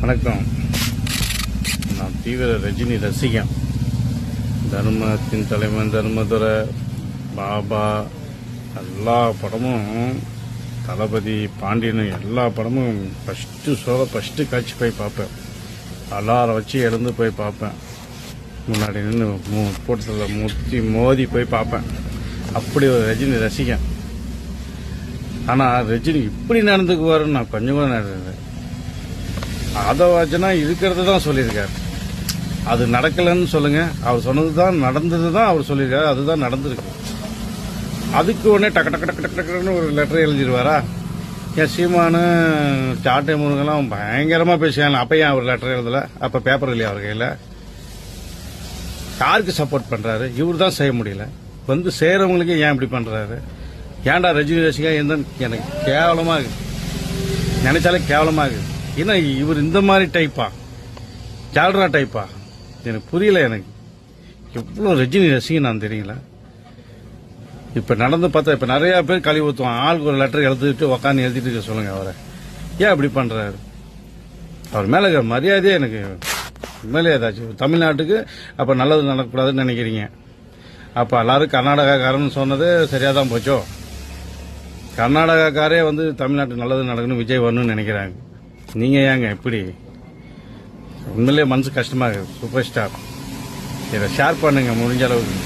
வணக்கம். நான் தீவிர ரஜினி ரசிகன். தர்மத்தின் தலைவன், தர்மதுரை, பாபா எல்லா படமும், தளபதி, பாண்டியன் எல்லா படமும் ஃபஸ்ட்டு காட்சி போய் பார்ப்பேன். எல்லாரை வச்சு எழுந்து போய் பார்ப்பேன். முன்னாடி நின்று கூட்டத்தில் மோதி போய் பார்ப்பேன். அப்படி ஒரு ரஜினி ரசிகன். ஆனால் ரஜினி இப்படி நடந்துக்குவாருன்னு நான் கொஞ்சம் கூட நடந்தது. அதை வச்சுனா இருக்கிறது தான் சொல்லியிருக்காரு. அது நடக்கலைன்னு சொல்லுங்க. அவர் சொன்னது தான் நடந்தது தான் அவர் சொல்லியிருக்காரு. அதுதான் நடந்திருக்கு. அதுக்கு உடனே டக்குன்னு ஒரு லெட்டர் எழுதிடுவாரா? என் சீமானு சாட்டை முருகெல்லாம் பயங்கரமாக பேசுவாங்க. அப்போ ஏன் அவர் லெட்டர் எழுதலை? அப்போ பேப்பர் இல்லையா அவர் கையில்? யாருக்கு சப்போர்ட் பண்ணுறாரு? இவர் தான் செய்ய முடியல. வந்து செய்கிறவங்களுக்கு ஏன் இப்படி பண்ணுறாரு? ஏன்டா ரஜினி ரசிகா எனக்கு கேவலமாக இருக்குது. நினைச்சாலே கேவலமாக இருக்குது. ஏன்னா இவர் இந்த மாதிரி டைப்பா, ஜால்ரா டைப்பா? எனக்கு புரியல. எனக்கு எவ்வளோ ரஜினி ரசிகன் நான் தெரியல. இப்போ நடந்து பார்த்தா இப்போ நிறையா பேர் கழுவி ஊற்றுவான். ஆளுக்கு ஒரு லெட்டர் எழுதிட்டு உக்காந்து எழுதிட்டு இருக்க சொல்லுங்க அவரை. ஏன் அப்படி பண்ணுறாரு? அவர் மேலே இருக்கிற மரியாதையே எனக்கு உண்மையிலே ஏதாச்சும் தமிழ்நாட்டுக்கு அப்போ நல்லது நடக்கக்கூடாதுன்னு நினைக்கிறீங்க. அப்போ எல்லாரும் கர்நாடகாக்காரன்னு சொன்னது சரியாக தான் போச்சோ? கர்நாடகாக்காரே வந்து தமிழ்நாட்டுக்கு நல்லது நடக்கணும், விஜய் வரணும்னு நினைக்கிறாங்க. நீங்கள் ஏங்க இப்படி? உண்மையிலே மனசு கஷ்டமாக இருக்குது. சூப்பர் ஸ்டார், இதை ஷேர் பண்ணுங்க முடிஞ்ச அளவுக்கு.